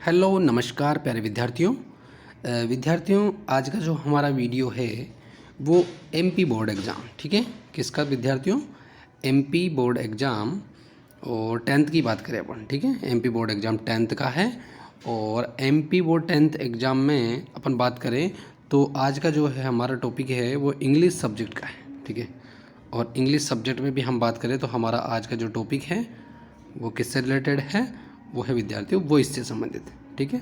Hello नमस्कार प्यारे विद्यार्थियों। आज का जो हमारा वीडियो है वो एमपी बोर्ड एग्ज़ाम, ठीक है। किसका विद्यार्थियों? एमपी बोर्ड एग्ज़ाम और टेंथ की बात करें अपन, ठीक है। एमपी बोर्ड एग्ज़ाम टेंथ का है और एमपी बोर्ड टेंथ एग्ज़ाम में अपन बात करें तो आज का जो है हमारा टॉपिक है वो इंग्लिश सब्जेक्ट का है, ठीक है। और इंग्लिश सब्जेक्ट में भी हम बात करें तो हमारा आज का जो टॉपिक है वो किससे रिलेटेड है? वो है विद्यार्थियों वॉइस से संबंधित, ठीक है।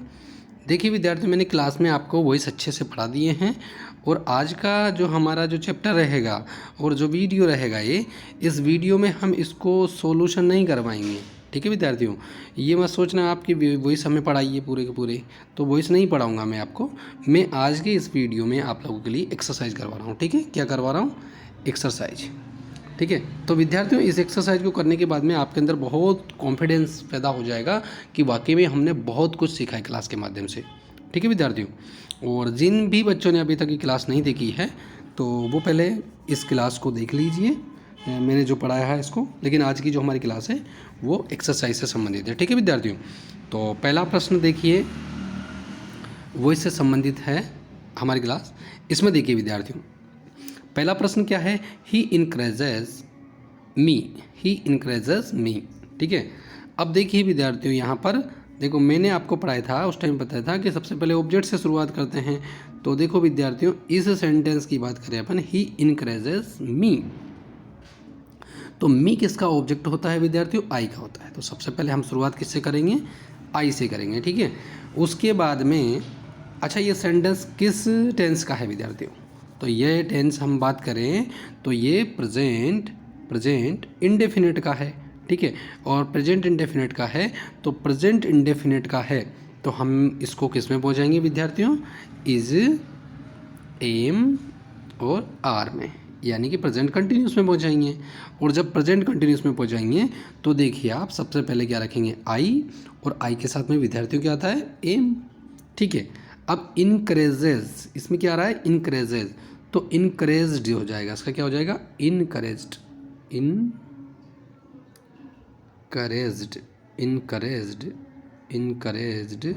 देखिए विद्यार्थियों, मैंने क्लास में आपको वॉइस अच्छे से पढ़ा दिए हैं और आज का जो हमारा जो चैप्टर रहेगा और जो वीडियो रहेगा इस वीडियो में हम इसको सॉल्यूशन नहीं करवाएंगे, ठीक है विद्यार्थियों। ये मत सोचना आपकी वॉइस हमें पढ़ाइए पूरे के पूरे, तो वॉइस नहीं पढ़ाऊँगा मैं आपको। मैं आज के इस वीडियो में आप लोगों के लिए एक्सरसाइज करवा रहा हूँ, ठीक है। क्या करवा रहा हूँ? एक्सरसाइज, ठीक है। तो विद्यार्थियों इस एक्सरसाइज को करने के बाद में आपके अंदर बहुत कॉन्फिडेंस पैदा हो जाएगा कि वाकई में हमने बहुत कुछ सीखा है क्लास के माध्यम से, ठीक है विद्यार्थियों। और जिन भी बच्चों ने अभी तक ये क्लास नहीं देखी है तो वो पहले इस क्लास को देख लीजिए, मैंने जो पढ़ाया है इसको। लेकिन आज की जो हमारी क्लास है वो एक्सरसाइज से संबंधित है, ठीक है विद्यार्थियों। तो पहला प्रश्न देखिए, वो इससे संबंधित है हमारी क्लास। इसमें देखिए विद्यार्थियों, पहला प्रश्न क्या है? ही इनक्रेजेस मी, ही इनक्रेजेस मी, ठीक है। अब देखिए विद्यार्थियों, यहाँ पर देखो मैंने आपको पढ़ाया था, उस टाइम बताया था कि सबसे पहले ऑब्जेक्ट से शुरुआत करते हैं। तो देखो विद्यार्थियों, इस सेंटेंस की बात करें अपन, ही इनक्रेजेस मी, तो मी किसका ऑब्जेक्ट होता है विद्यार्थियों? आई का होता है। तो सबसे पहले हम शुरुआत किससे करेंगे? आई से करेंगे, ठीक है। उसके बाद में अच्छा, ये सेंटेंस किस टेंस का है विद्यार्थियों? तो ये टेंस हम बात करें तो ये प्रेजेंट इंडेफिनिट का है, ठीक है। और प्रेजेंट इंडेफिनिट का है, तो प्रेजेंट इंडेफिनिट का है तो हम इसको किस में पहुँचाएंगे विद्यार्थियों? इज, एम और आर में, यानी कि प्रेजेंट कंटिन्यूस में पहुँचाएंगे। और जब प्रेजेंट कंटिन्यूस में पहुँचाएंगे तो देखिए आप सबसे पहले क्या रखेंगे? आई, और आई के साथ में विद्यार्थियों क्या आता है? एम, ठीक है। अब इनकरेजेस, इसमें क्या आ रहा है? इनकरेजेस, तो इनकरेज्ड हो जाएगा, इसका क्या हो जाएगा? Encouraged, encouraged, encouraged, encouraged,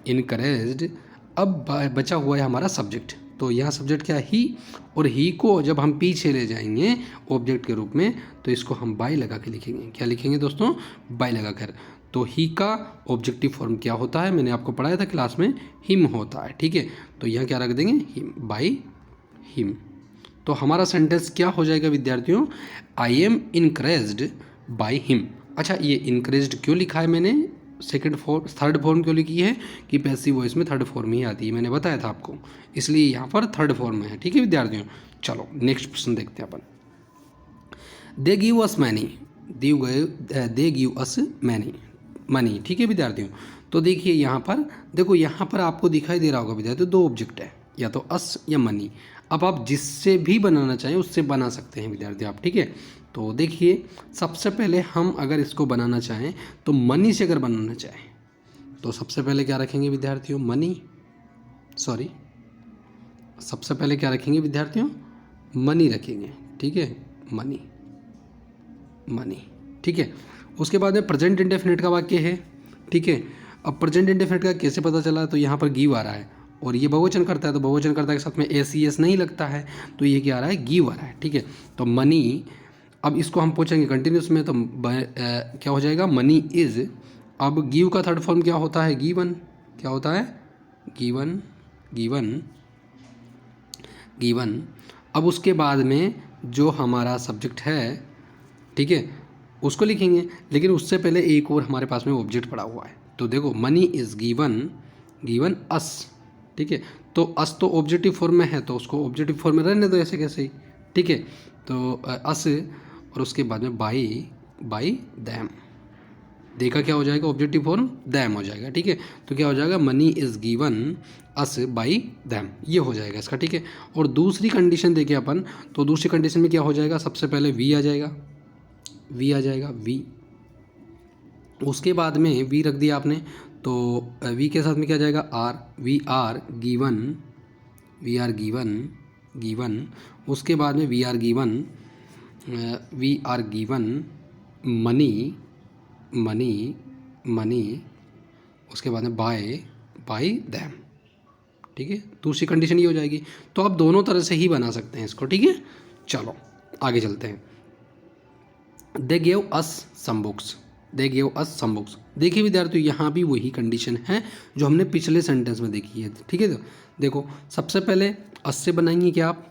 encouraged. अब बचा हुआ है हमारा सब्जेक्ट। तो यहाँ सब्जेक्ट क्या है? ही, और ही को जब हम पीछे ले जाएंगे ऑब्जेक्ट के रूप में तो इसको हम बाय लगा के लिखेंगे। क्या लिखेंगे दोस्तों? बाय लगा कर। तो ही का ऑब्जेक्टिव फॉर्म क्या होता है? मैंने आपको पढ़ाया था क्लास में, हिम होता है, ठीक है। तो यहाँ क्या रख देंगे? Him, by him. तो हमारा सेंटेंस क्या हो जाएगा विद्यार्थियों? I am encouraged by him. अच्छा, ये इनकरेज्ड क्यों लिखा है मैंने? थर्ड फॉर्म क्यों लिखी है? कि पैसिव वॉइस में थर्ड फॉर्म ही आती है, मैंने बताया था आपको, इसलिए यहाँ पर थर्ड फॉर्म में है, ठीक है विद्यार्थियों। चलो नेक्स्ट प्रश्न देखते हैं अपन। They give us many, they give us many money, ठीक है विद्यार्थियों। तो देखिए यहाँ पर, देखो यहाँ पर आपको दिखाई दे रहा होगा विद्यार्थियों, दो ऑब्जेक्ट है, या तो अस या मनी। अब आप जिससे भी बनाना चाहें उससे बना सकते हैं विद्यार्थियों आप, ठीक है। तो देखिए सबसे पहले हम अगर इसको बनाना चाहें तो मनी से अगर बनाना चाहें तो सबसे पहले क्या रखेंगे विद्यार्थियों? मनी, सॉरी, सबसे पहले क्या रखेंगे विद्यार्थियों? मनी रखेंगे, ठीक है। मनी, मनी, ठीक है। उसके बाद में प्रेजेंट इंडेफिनिट का वाक्य है, ठीक है। अब प्रेजेंट इंडेफिनिट का कैसे पता चला? तो यहाँ पर गिव आ रहा है और ये बहुवचन करता है, तो बहुवचन करता के साथ में एस ई एस नहीं लगता है, तो ये क्या आ रहा है? गिव आ रहा है, ठीक है। तो मनी, अब इसको हम पूछेंगे कंटिन्यूस में तो क्या हो जाएगा? Money is. अब गिव का थर्ड फॉर्म क्या होता है? गिवन, क्या होता है? Given, given, given. अब उसके बाद में जो हमारा सब्जेक्ट है, ठीक है, उसको लिखेंगे। लेकिन उससे पहले एक और हमारे पास में ऑब्जेक्ट पड़ा हुआ है। तो देखो मनी इज़ गिवन, गिवन अस, ठीक है। तो अस तो ऑब्जेक्टिव फॉर्म में है तो उसको ऑब्जेक्टिव फॉर्म में रहने दो ऐसे कैसे ही, ठीक है। तो अस, और उसके बाद में बाई, बाई दैम, देखा क्या हो जाएगा? ऑब्जेक्टिव फॉर्म दैम हो जाएगा, ठीक है। तो क्या हो जाएगा? Money is given us by them, ये हो जाएगा इसका, ठीक है। और दूसरी कंडीशन देखें अपन, तो दूसरी कंडीशन में क्या हो जाएगा? सबसे पहले वी आ जाएगा, वी आ जाएगा, वी। उसके बाद में वी रख दिया आपने तो वी के साथ में क्या जाएगा? Are, we are given, we are given, given. उसके बाद में we are given, we are given money, money, money. उसके बाद में बाय दैम, ठीक है। दूसरी कंडीशन ये हो जाएगी। तो आप दोनों तरह से ही बना सकते हैं इसको, ठीक है। चलो आगे चलते हैं। They gave us some books, they gave us some books. देखिए विद्यार्थियों, यहाँ भी वही कंडीशन है जो हमने पिछले सेंटेंस में देखी है, ठीक है। तो देखो सबसे पहले अस से बनाएंगे क्या आप,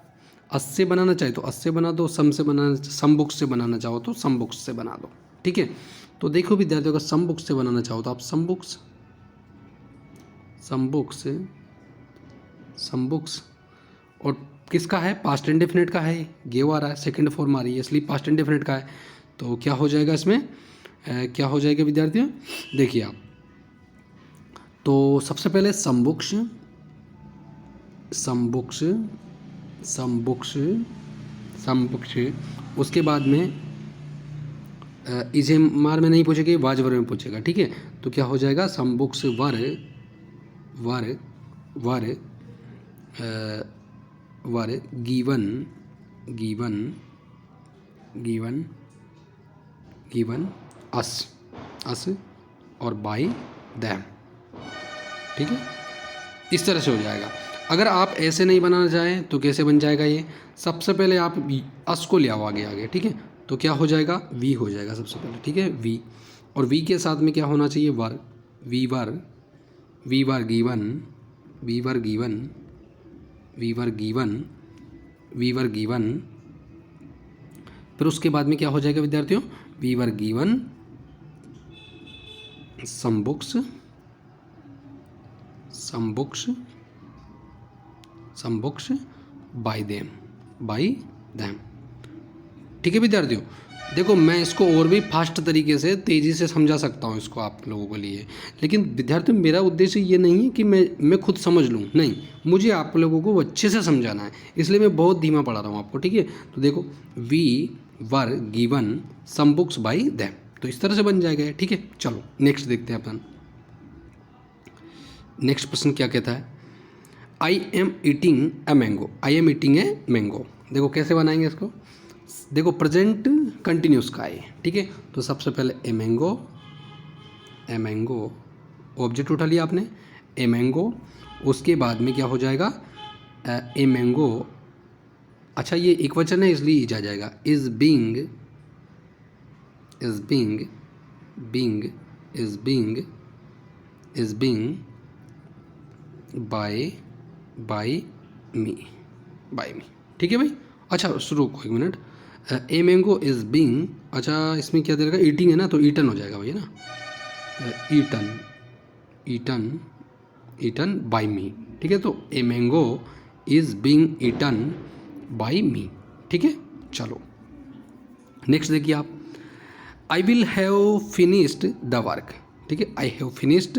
अस से बनाना चाहे तो अस से बना दो, सम से बनाना, सम बुक्स से बनाना चाहो तो सम बुक्स से बना दो, ठीक है। तो देखो विद्यार्थियों, अगर सम बुक्स से बनाना चाहो तो आप some books, some books, some books, और किसका है, पास्ट इंडेफिनिट का है, गेव आ रहा है, सेकंड फॉर्म आ रही है, इसलिए पास्ट इंडेफिनिट का है। तो क्या हो जाएगा इसमें, क्या हो जाएगा विद्यार्थियों, देखिए आप। तो सबसे पहले some books, some books, some books, some books, उसके बाद में इसे मार में नहीं पूछेगा, वाज वर में पूछेगा, ठीक है। तो क्या हो जाएगा, some books were were were were given given given given us us और बाय दैम, ठीक है। इस तरह से हो जाएगा। अगर आप ऐसे नहीं बनाना चाहें तो कैसे बन जाएगा ये, सबसे पहले आप अस को ले आओ आगे आगे, ठीक है। तो क्या हो जाएगा, वी हो जाएगा सबसे पहले, ठीक है, वी। और वी के साथ में क्या होना चाहिए, were, we were, we were given, we were given, we were given, we were given. फिर उसके बाद में क्या हो जाएगा विद्यार्थियों, we were given some books, some books, some books by them, by them, ठीक है विद्यार्थियों। देखो मैं इसको और भी फास्ट तरीके से तेज़ी से समझा सकता हूँ इसको आप लोगों के लिए, लेकिन विद्यार्थियों मेरा उद्देश्य ये नहीं है कि मैं खुद समझ लूँ, नहीं, मुझे आप लोगों को अच्छे से समझाना है, इसलिए मैं बहुत धीमा पढ़ा रहा हूँ आपको, ठीक है। तो देखो we were given some books by them, तो इस तरह से बन जाएगा, ठीक है। चलो नेक्स्ट देखते हैं अपन। नेक्स्ट प्रश्न क्या कहता है, I am eating a mango, I am eating a mango. देखो कैसे बनाएंगे इसको, देखो प्रेजेंट कंटिन्यूस का है, ठीक है। तो सबसे पहले a mango, a mango, object उठा लिया आपने, ए मैंगो। उसके बाद में क्या हो जाएगा, ए मैंगो, अच्छा ये एक वचन है इसलिए इज आ जाएगा, is being, is being, being, is being, is being by me, by me, ठीक है भाई। अच्छा रुको एक minute, a mango is being, अच्छा इसमें क्या दे रखा है, ईटिंग है ना, तो ईटन हो जाएगा भैया ना, eaten, eaten, eaten by me, ठीक है। तो a mango is being eaten by me, ठीक है। चलो नेक्स्ट देखिए आप, I will have finished the work, ठीक है, I have finished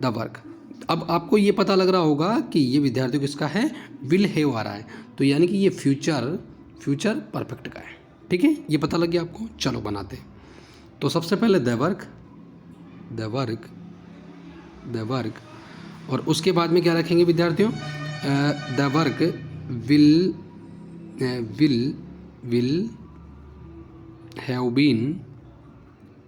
the work. अब आपको ये पता लग रहा होगा कि ये विद्यार्थियों किसका है, विल हैव आ रहा है, तो यानी कि ये फ्यूचर परफेक्ट का है, ठीक है, ये पता लग गया आपको। चलो बनाते हैं। तो सबसे पहले the work, the work, the work, और उसके बाद में क्या रखेंगे विद्यार्थियों, the work will will have been,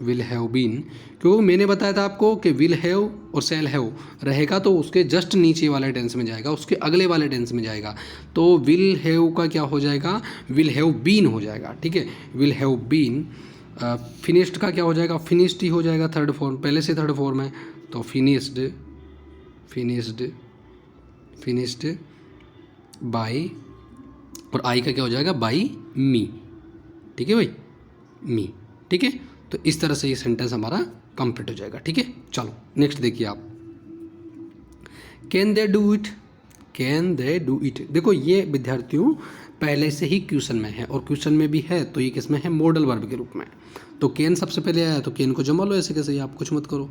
will have been, क्योंकि मैंने बताया था आपको कि विल हैव और शैल हैव रहेगा तो उसके जस्ट नीचे वाले टेंस में जाएगा, उसके अगले वाले टेंस में जाएगा। तो विल हैव का क्या हो जाएगा, विल हैव बीन हो जाएगा, ठीक है, विल हैव बीन। फिनिश्ड का क्या हो जाएगा, फिनिश्ड ही हो जाएगा, थर्ड फॉर्म, पहले से थर्ड फॉर्म है, तो फिनिश्ड, फिनिश्ड, फिनिश्ड बाय, और आई का क्या हो जाएगा, बाय मी, ठीक है भाई, मी, ठीक है। तो इस तरह से ये सेंटेंस हमारा कंप्लीट हो जाएगा, ठीक है। चलो नेक्स्ट देखिए आप, can they do it, can they do it. देखो ये विद्यार्थियों पहले से ही क्वेश्चन में है, और क्वेश्चन में भी है तो ये किस में है, मॉडल वर्ब के रूप में। तो कैन सबसे पहले आया तो कैन को जमा लो ऐसे कैसे, आप कुछ मत करो,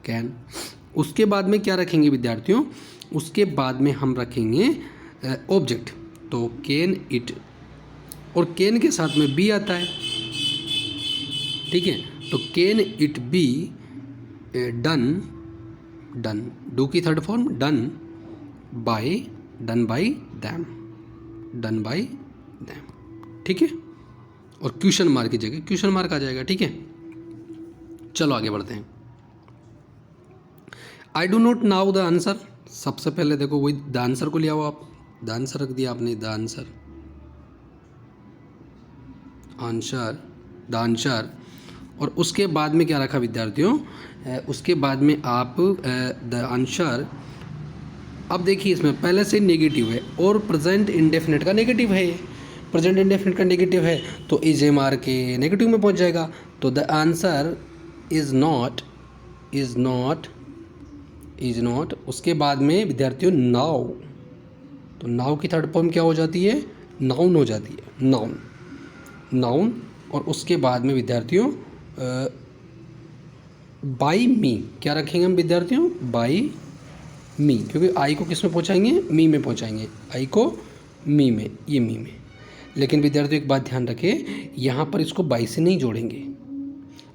कैन। उसके बाद में क्या रखेंगे विद्यार्थियों, उसके बाद में हम रखेंगे ऑब्जेक्ट, तो कैन इट, और कैन के साथ में बी आता है, ठीक है। तो can it be done, done, do की third form done by, done by them, done by them, ठीक है। और क्वेश्चन मार्क की जगह क्वेश्चन मार्क आ जाएगा, ठीक है। चलो आगे बढ़ते हैं। I do not now the answer, सबसे पहले देखो वही द आंसर को ले आओ आप, द आंसर रख दिया आपने, the answer, answer, the answer, और उसके बाद में क्या रखा विद्यार्थियों, उसके बाद में आप द आंसर। अब देखिए इसमें पहले से नेगेटिव है और प्रेजेंट इंडेफिनिट का नेगेटिव है, प्रेजेंट इंडेफिनिट का नेगेटिव है तो इज ए मार के नेगेटिव में पहुंच जाएगा। तो the answer is not, is not, is not, उसके बाद में विद्यार्थियों नाउ, तो नाउ की थर्ड फॉर्म क्या हो जाती है, नाउन हो जाती है, नाउन, नाउन, और उसके बाद में विद्यार्थियों बाई मी, क्या रखेंगे हम विद्यार्थियों, बाई मी, क्योंकि आई को किस में पहुंचाएंगे, मी में पहुंचाएंगे, आई को मी में, ये मी में। लेकिन विद्यार्थियों एक बात ध्यान रखें, यहाँ पर इसको बाई से नहीं जोड़ेंगे।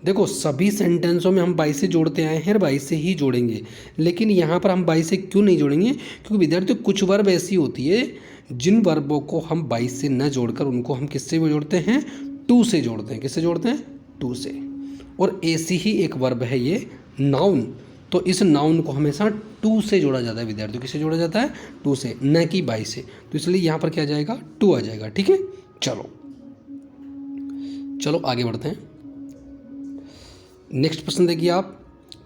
देखो सभी सेंटेंसों में हम बाई से जोड़ते आए हैं, बाई से ही जोड़ेंगे, लेकिन यहाँ पर हम बाई से क्यों नहीं जोड़ेंगे, क्योंकि विद्यार्थियों कुछ वर्ब ऐसी होती है जिन वर्बों को हम बाई से न जोड़कर उनको हम किससे जोड़ते हैं, टू से जोड़ते हैं। किससे जोड़ते हैं, टू से। और ऐसी ही एक वर्ब है ये नाउन, तो इस नाउन को हमेशा टू से जोड़ा जाता है विद्यार्थियों, किससे जोड़ा जाता है, टू से, न कि बाई से। तो इसलिए यहाँ पर क्या आ जाएगा, टू आ जाएगा। ठीक है, चलो चलो आगे बढ़ते हैं। नेक्स्ट प्रश्न देखिए आप,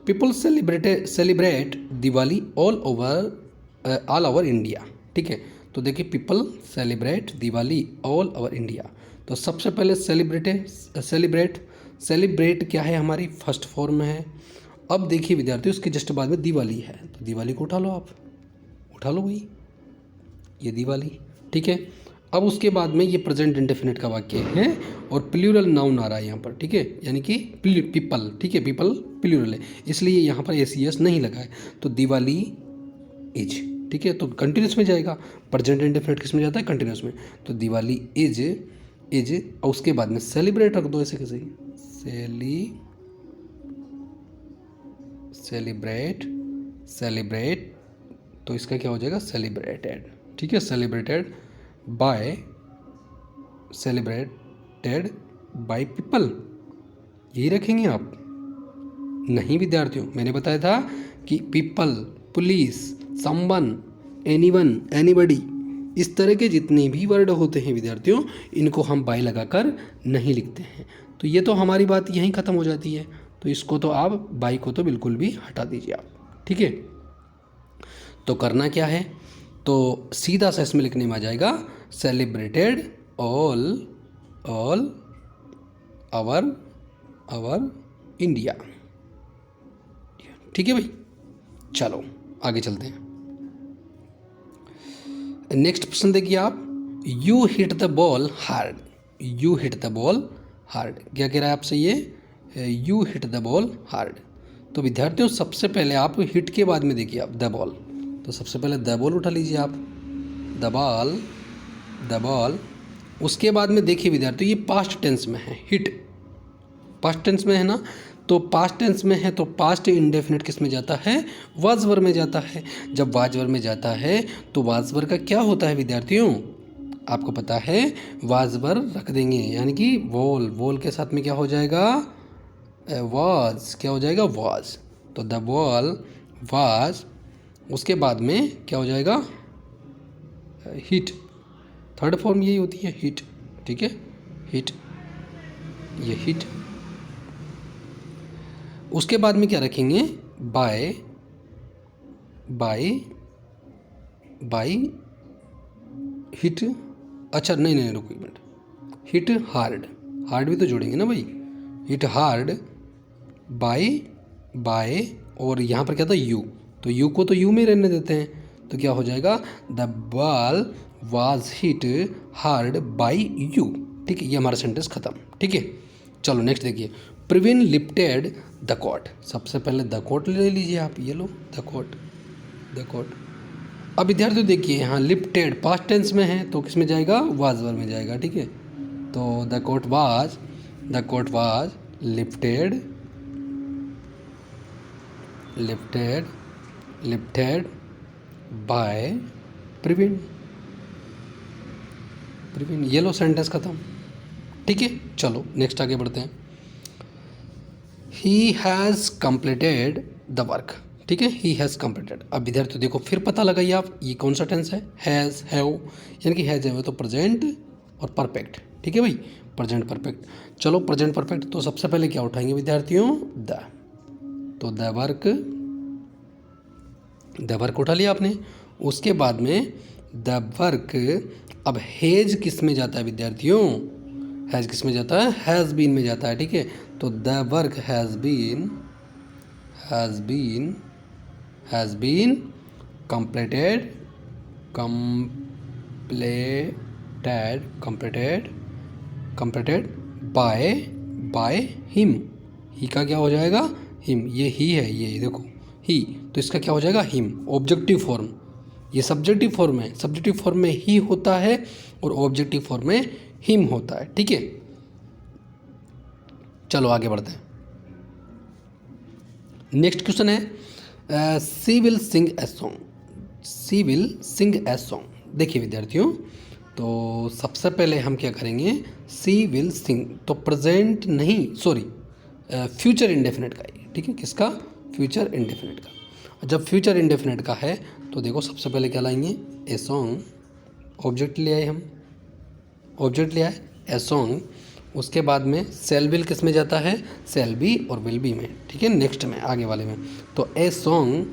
people celebrate Diwali all over India. ठीक है, तो देखिए people celebrate Diwali all over India. तो सबसे पहले सेलिब्रेट क्या है, हमारी फर्स्ट फॉर्म में है। अब देखिए विद्यार्थियों उसके जस्ट बाद में दिवाली है, तो दिवाली को उठा लो आप, उठा लो भाई, ये दिवाली। ठीक है, अब उसके बाद में ये प्रेजेंट इंडेफिनिट का वाक्य है और प्लूरल नाउन आ रहा है यहाँ पर। ठीक है, यानी कि पीपल, ठीक है, पीपल प्लूरल है, इसलिए यहाँ पर एस नहीं लगा है, तो दिवाली इज। ठीक है, तो कंटिन्यूस में जाएगा, प्रेजेंट इंडेफिनिट किस में जाता है, कंटिन्यूस में, तो दिवाली इज, और उसके बाद में सेलिब्रेट रख दो, ऐसे कैसे, सेलिब्रेट, तो इसका क्या हो जाएगा, सेलिब्रेटेड। ठीक है, सेलिब्रेटेड बाय पीपल, यही रखेंगे आप। नहीं विद्यार्थियों, मैंने बताया था कि people, police, someone, anyone, anybody, इस तरह के जितने भी वर्ड होते हैं विद्यार्थियों, इनको हम बाय लगाकर नहीं लिखते हैं। तो ये तो हमारी बात यहीं ख़त्म हो जाती है, तो इसको तो आप बाई को तो बिल्कुल भी हटा दीजिए आप। ठीक है, तो करना क्या है, तो सीधा सा इसमें लिखने में आ जाएगा सेलिब्रेटेड ऑल ओवर इंडिया। ठीक है भाई, चलो आगे चलते हैं। नेक्स्ट प्रश्न देखिए आप, you hit the ball hard, you hit the ball hard, क्या कह रहा है आपसे ये, you hit the ball hard. तो विद्यार्थियों सबसे पहले आप हिट के बाद में देखिए आप द बॉल, तो सबसे पहले द बॉल उठा लीजिए आप, द बॉल, उसके बाद में देखिए विद्यार्थियों ये पास्ट टेंस में है, हिट पास्ट टेंस में है ना, तो पास्ट टेंस में है तो पास्ट इंडेफिनिट किस में जाता है, वाज वर्ब में जाता है। जब वाज वर्ब में जाता है तो वाज वर्ब का क्या होता है विद्यार्थियों, आपको पता है, वाज वर्ब रख देंगे, यानी कि वॉल के साथ में क्या हो जाएगा, वाज, क्या हो जाएगा, वाज, तो द बॉल वाज, उसके बाद में क्या हो जाएगा, हिट, थर्ड फॉर्म यही होती है, हिट। ठीक है, हिट, ये हिट, उसके बाद में क्या रखेंगे, बाय हिट, अच्छा नहीं रुको एक मिनट, हिट हार्ड भी तो जोड़ेंगे ना भाई, हिट हार्ड बाय, और यहाँ पर क्या था, यू, तो यू को तो यू में रहने देते हैं, तो क्या हो जाएगा, the ball was hit hard by you. ठीक है, ये हमारा सेंटेंस खत्म। ठीक है, चलो नेक्स्ट देखिए, प्रवीण लिफ्टेड द कोट, सबसे पहले द कोट ले लीजिए आप, ये लो द कोट। अब विद्यार्थियों देखिए यहाँ लिफ्टेड पास्ट टेंस में है तो किस में जाएगा, वाज वर्ब में जाएगा। ठीक है, तो the coat was lifted by Praveen, ये लो सेंटेंस खत्म। ठीक है, चलो नेक्स्ट आगे बढ़ते हैं। He has completed the work, ठीक है, ही हैज़ कंप्लीटेड। अब विद्यार्थियों देखो फिर पता लगाइए आप ये कौन सा टेंस है, हैज़, हैव, यानी कि हैज़ है तो प्रेजेंट और परफेक्ट। ठीक है भाई, प्रेजेंट परफेक्ट। चलो प्रेजेंट परफेक्ट, तो सबसे पहले क्या उठाएंगे विद्यार्थियों, द, तो द वर्क उठा लिया आपने। उसके बाद में द वर्क, अब हैज किस में जाता है विद्यार्थियों, हैज़ किस में जाता है, हैज़ बीन में जाता है। ठीक है, तो the work has been completed by him। He का क्या हो जाएगा, हिम, ये ही है, ये देखो ही, तो इसका क्या हो जाएगा हिम, ऑब्जेक्टिव फॉर्म। ये सब्जेक्टिव फॉर्म है, सब्जेक्टिव फॉर्म में ही होता है और ऑब्जेक्टिव फॉर्म में हिम होता है। ठीक है, चलो आगे बढ़ते हैं। नेक्स्ट क्वेश्चन है सी विल सिंग ए सॉन्ग। देखिए विद्यार्थियों, तो सबसे पहले हम क्या करेंगे, सी विल सिंग, तो प्रेजेंट नहीं, सॉरी फ्यूचर इंडेफिनिट का है। ठीक है, किसका, फ्यूचर इंडेफिनिट का। जब फ्यूचर इंडेफिनिट का है तो देखो सबसे पहले क्या लाएंगे, ए सॉन्ग, ऑब्जेक्ट ले आए हम, ऑब्जेक्ट ले आए ए सॉन्ग। उसके बाद में सेल विल किस में जाता है, सेल बी और विल बी में। ठीक है, नेक्स्ट में, आगे वाले में, तो ए सॉन्ग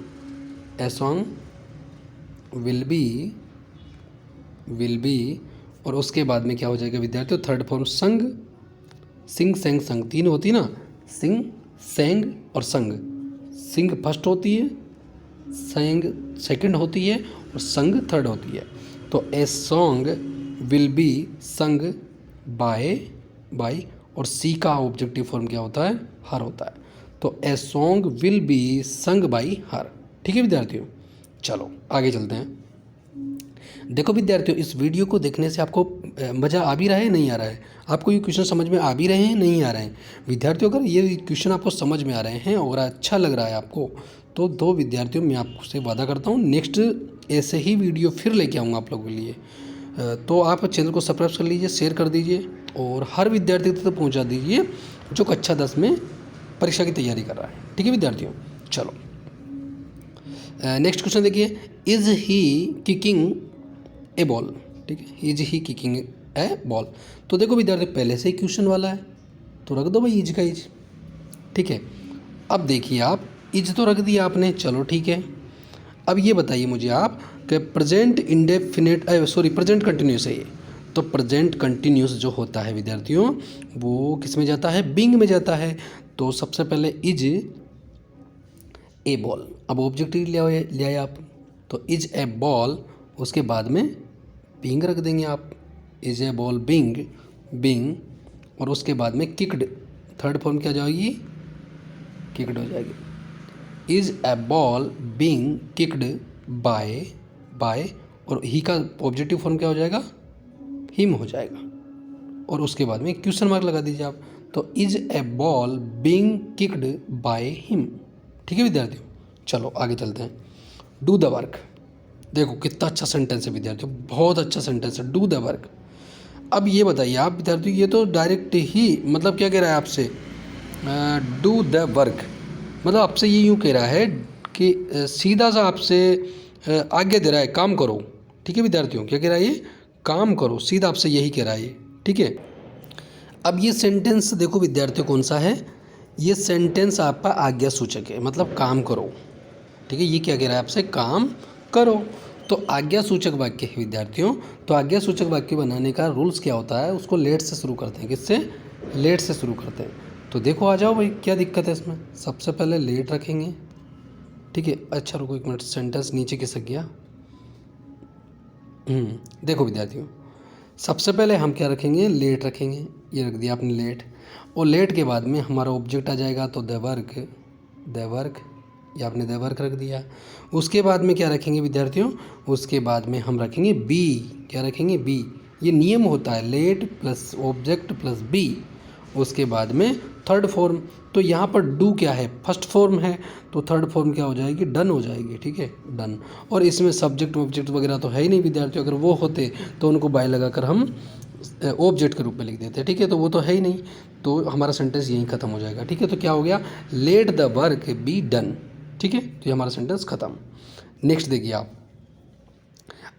विल बी, और उसके बाद में क्या हो जाएगा विद्यार्थियों, थर्ड फॉर्म संग, सिंग सेंग संग, तीन होती है ना, सिंग सेंग और संग। सिंग फर्स्ट होती है, सेंग सेकंड होती है और संग थर्ड होती है। तो a song will be sung by, और सी का ऑब्जेक्टिव फॉर्म क्या होता है, हर होता है। तो a song will be sung by हर। ठीक है विद्यार्थियों, चलो आगे चलते हैं। देखो विद्यार्थियों, इस वीडियो को देखने से आपको मज़ा आ भी रहा है, नहीं आ रहा है, आपको ये क्वेश्चन समझ में आ भी रहे हैं, नहीं आ रहे हैं। विद्यार्थियों अगर ये क्वेश्चन आपको समझ में आ रहे हैं और अच्छा लग रहा है आपको, तो दो विद्यार्थियों मैं आपसे वादा करता हूँ नेक्स्ट ऐसे ही वीडियो फिर लेके आऊँगा आप लोगों के लिए। तो आप चैनल को सब्सक्राइब कर लीजिए, शेयर कर दीजिए और हर विद्यार्थी तक पहुँचा दीजिए जो कक्षा 10 में परीक्षा की तैयारी कर रहा है। ठीक है विद्यार्थियों, चलो नेक्स्ट क्वेश्चन देखिए, is he kicking A ball. ठीक है, is he kicking A ball. तो देखो विद्यार्थी पहले से ही क्वेश्चन वाला है, तो रख दो भाई इज का इज। ठीक है, अब देखिए आप इज तो रख दिया आपने, चलो ठीक है। अब ये बताइए मुझे आप कि present indefinite, sorry present continuous है ये, तो प्रेजेंट कंटिन्यूस जो होता है विद्यार्थियों वो किस में जाता है, बिंग में जाता है। तो सबसे पहले इज ए बॉल, अब ऑब्जेक्टिव ले आए आप, तो इज ए बॉल, उसके बाद में बिंग रख देंगे आप, इज ए बॉल बिंग, और उसके बाद में किक्ड, थर्ड फॉर्म क्या जाएगी, किक्ड हो जाएगी। Is a ball being kicked by, और ही का ऑब्जेक्टिव फॉर्म क्या हो जाएगा, हिम हो जाएगा, और उसके बाद में क्वेश्चन मार्क लगा दीजिए आप, तो is a ball being kicked by him. ठीक है विद्यार्थियों, चलो आगे चलते हैं। डू द वर्क, देखो कितना अच्छा सेंटेंस है विद्यार्थियों, बहुत अच्छा सेंटेंस है, डू द वर्क। अब ये बताइए आप विद्यार्थियों, ये तो डायरेक्ट ही मतलब क्या कह रहा है आपसे, डू द वर्क, मतलब आपसे ये यूँ कह रहा है कि सीधा सा आपसे आज्ञा दे रहा है, काम करो। ठीक है विद्यार्थियों, क्या कह रहा है ये, काम करो, सीधा आपसे यही कह रहा है ये। ठीक है, अब ये सेंटेंस देखो विद्यार्थियों कौन सा है, ये सेंटेंस आपका आज्ञा सूचक है, मतलब काम करो। ठीक है, ये क्या कह रहा है आपसे, काम करो। तो आज्ञा सूचक वाक्य है विद्यार्थियों, तो आज्ञा सूचक वाक्य बनाने का रूल्स क्या होता है, उसको लेट से शुरू करते हैं, किससे, लेट से शुरू करते हैं। तो देखो आ जाओ भाई, क्या दिक्कत है इसमें, सबसे पहले लेट रखेंगे। ठीक है, अच्छा रुको एक मिनट, सेंटेंस नीचे खिसक गया। देखो विद्यार्थियों, सबसे पहले हम क्या रखेंगे, लेट रखेंगे, ये रख दिया आपने लेट, और लेट के बाद में हमारा ऑब्जेक्ट आ जाएगा, तो द वर्क, ये आपने द वर्क रख दिया। उसके बाद में क्या रखेंगे विद्यार्थियों, उसके बाद में हम रखेंगे बी, क्या रखेंगे, बी, ये नियम होता है, let plus object plus be. उसके बाद में थर्ड फॉर्म, तो यहाँ पर डू क्या है, फर्स्ट फॉर्म है, तो थर्ड फॉर्म क्या हो जाएगी, डन हो जाएगी। ठीक है, डन, और इसमें सब्जेक्ट ऑब्जेक्ट वगैरह तो है ही नहीं विद्यार्थियों, अगर वो होते तो उनको बाय लगाकर हम ऑब्जेक्ट के रूप में लिख देते। ठीक है, तो वो तो है ही नहीं, तो हमारा सेंटेंस यहीं ख़त्म हो जाएगा। ठीक है, तो क्या हो गया, let the work be done. ठीक है, तो ये हमारा सेंटेंस खत्म। नेक्स्ट देखिए आप,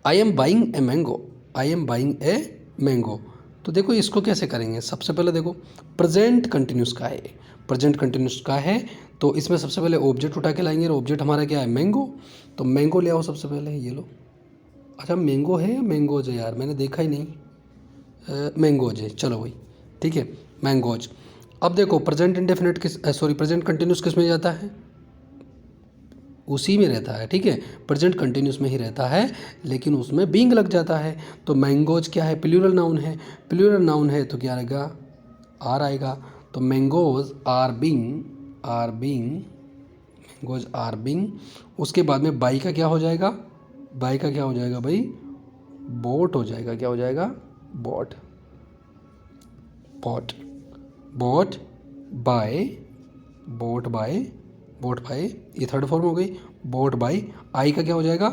आई am buying a mango, I am buying a mango. तो देखो इसको कैसे करेंगे, सबसे पहले देखो प्रेजेंट कंटिन्यूस का है, प्रेजेंट कंटिन्यूस का है तो इसमें सबसे पहले ऑब्जेक्ट उठा के लाएंगे, और ऑब्जेक्ट हमारा क्या है, मैंगो। तो मैंगो ले आओ सबसे पहले, ये लो। अच्छा मैंगो है या मैंगोज है यार, मैंने देखा ही नहीं। मैंगोज है, चलो भाई ठीक है, मैंगोज। अब देखो प्रेजेंट इंडेफिनिट किस सॉरी प्रेजेंट कंटिन्यूस किस में जाता है, उसी में रहता है, ठीक है, प्रेजेंट कंटिन्यूस में ही रहता है, लेकिन उसमें बीइंग लग जाता है। तो मैंगोज क्या है, प्लूरल नाउन है, प्लूरल नाउन है तो क्या आएगा, आर आएगा। तो mangoes are being, are being, mangoes are being. उसके बाद में बाई का क्या हो जाएगा, बाई का क्या हो जाएगा भाई, बोट हो जाएगा, क्या हो जाएगा, bought, bought, bought by, bought by, bought by, ये थर्ड फॉर्म हो गई। बोट बाय, आई का क्या हो जाएगा,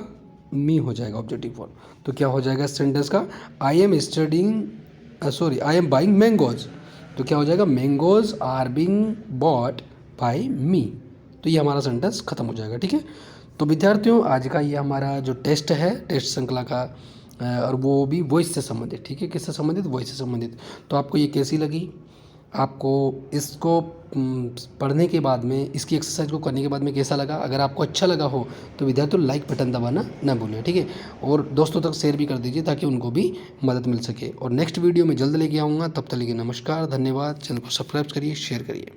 मी हो जाएगा ऑब्जेक्टिव फॉर्म। तो क्या हो जाएगा सेंटेंस का, I am studying sorry I am buying mangoes, तो क्या हो जाएगा, mangoes are being bought by me. तो ये हमारा सेंटेंस खत्म हो जाएगा, ठीक है। तो विद्यार्थियों आज का ये हमारा जो टेस्ट है, टेस्ट श्रृंखला का, और वो भी वॉइस से संबंधित, ठीक है, किससे संबंधित, वॉइस से संबंधित। तो आपको ये कैसी लगी, आपको इसको पढ़ने के बाद में, इसकी एक्सरसाइज को करने के बाद में कैसा लगा। अगर आपको अच्छा लगा हो तो विद्यार्थियों लाइक बटन दबाना ना भूलें, ठीक है, और दोस्तों तक शेयर भी कर दीजिए ताकि उनको भी मदद मिल सके। और नेक्स्ट वीडियो में जल्द लेके आऊँगा, तब तक के लिए नमस्कार, धन्यवाद। चैनल को सब्सक्राइब करिए, शेयर करिए।